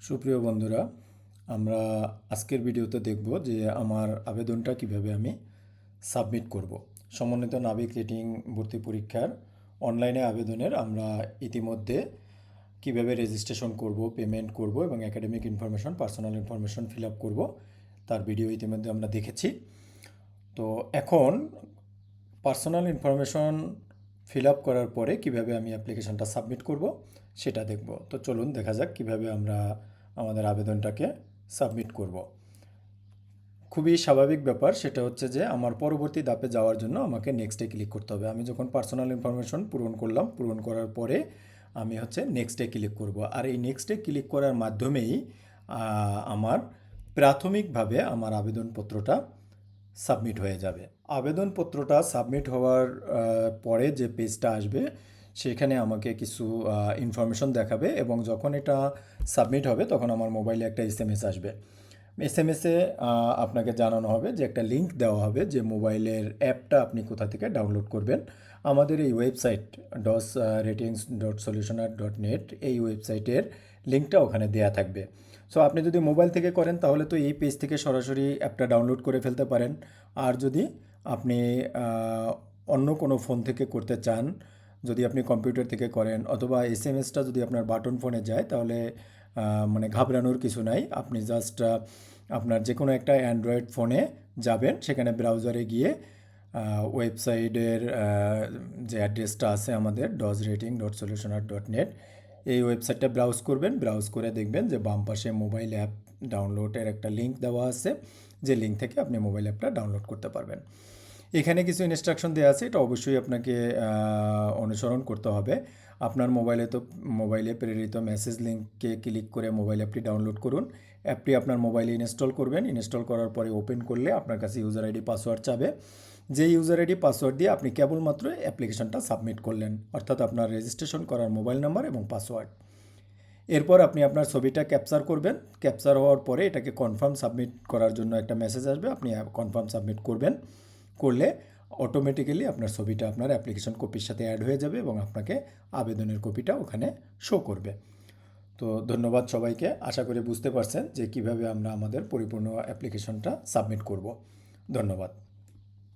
সুপ্রিয় বন্ধুরা, আমরা আজকের ভিডিওতে দেখব যে আমার আবেদনটা কিভাবে আমি সাবমিট করব। সমন্বিত নাবিক রেটিং ভর্তি পরীক্ষার অনলাইনে আবেদনের আমরা ইতিমধ্যে কিভাবে রেজিস্ট্রেশন করব, পেমেন্ট করব এবং academic information, personal information fill up করব, তার ভিডিও ইতিমধ্যে আমরা দেখেছি। তো এখন পার্সোনাল ইনফরমেশন ফিল আপ করার পরে কিভাবে আমি অ্যাপ্লিকেশনটা সাবমিট করব সেটা দেখব। তো চলুন দেখা যাক কিভাবে আমরা আমাদের আবেদনটাকে সাবমিট করব। খুবই স্বাভাবিক ব্যাপার, সেটা হচ্ছে যে আমার পরবর্তী ধাপে যাওয়ার জন্য আমাকে নেক্সটে ক্লিক করতে হবে। আমি যখন পার্সোনাল ইনফরমেশন পূরণ করলাম, পূরণ করার পরে আমি নেক্সটে ক্লিক করব। আর এই নেক্সটে ক্লিক করার মাধ্যমেই আমার প্রাথমিকভাবে আমার আবেদনপত্রটা সাবমিট হয়ে যাবে। আবেদনপত্রটা সাবমিট হওয়ার পরে যে পেজটা আসবে সেখানে আমাকে কিছু ইনফরমেশন দেখাবে এবং যখন এটা সাবমিট হবে তখন আমার মোবাইলে একটা এসএমএস আসবে। এসএমএসে আপনাকে জানানো হবে যে একটা লিঙ্ক দেওয়া হবে যে মোবাইলের অ্যাপটা আপনি কোথা থেকে ডাউনলোড করবেন। আমাদের এই ওয়েবসাইট ratings.solutionart.net এই ওয়েবসাইটের লিঙ্কটা ওখানে দেয়া থাকবে। সো আপনি যদি মোবাইল থেকে করেন তাহলে তো এই পেজ থেকে সরাসরি অ্যাপটা ডাউনলোড করে ফেলতে পারেন। আর যদি আপনি অন্য কোনো ফোন থেকে করতে চান, যদি আপনি কম্পিউটার থেকে করেন অথবা এসএমএসটা যদি আপনার বাটন ফোনে যায় তাহলে মানে ঘাবড়ানোর কিছু নাই। আপনি জাস্ট আপনার যে কোনো একটা অ্যান্ড্রয়েড ফোনে যাবেন, সেখানে ব্রাউজারে গিয়ে ওয়েবসাইটের যে অ্যাড্রেসটা আছে আমাদের dosrating.solutionart.net এই ওয়েবসাইটটা ব্রাউজ করবেন। ব্রাউজ করে দেখবেন যে বাম পাশে মোবাইল অ্যাপ ডাউনলোডের একটা লিঙ্ক দেওয়া আছে, যে লিঙ্ক থেকে আপনি মোবাইল অ্যাপটা ডাউনলোড করতে পারবেন। এখানে কিছু ইনস্ট্রাকশন দেওয়া আছে, এটা অবশ্যই আপনাকে অনুসরণ করতে হবে। আপনার মোবাইলে প্রেরিত মেসেজ লিঙ্কে ক্লিক করে মোবাইল অ্যাপটি ডাউনলোড করুন। অ্যাপটি আপনার মোবাইলে ইনস্টল করবেন। ইনস্টল করার পরে ওপেন করলে আপনার কাছে ইউজার আইডি পাসওয়ার্ড চাবে। যে ইউজার আইডি পাসওয়ার্ড দিয়ে আপনি কেবলমাত্র অ্যাপ্লিকেশনটা সাবমিট করলেন, অর্থাৎ আপনার রেজিস্ট্রেশন করার মোবাইল নাম্বার এবং পাসওয়ার্ড। এরপর আপনি আপনার ছবিটা ক্যাপচার করবেন। ক্যাপচার হওয়ার পরে এটাকে কনফার্ম সাবমিট করার জন্য একটা মেসেজ আসবে, আপনি কনফার্ম সাবমিট করবেন। করলে অটোমেটিক্যালি আপনার ছবিটা আপনার অ্যাপ্লিকেশন কপির সাথে অ্যাড হয়ে যাবে এবং আপনাকে আবেদনের কপিটা ওখানে শো করবে। তো ধন্যবাদ সবাইকে। আশা করি বুঝতে পারছেন যে কিভাবে আমরা আমাদের পরিপূর্ণ অ্যাপ্লিকেশনটা সাবমিট করব। ধন্যবাদ।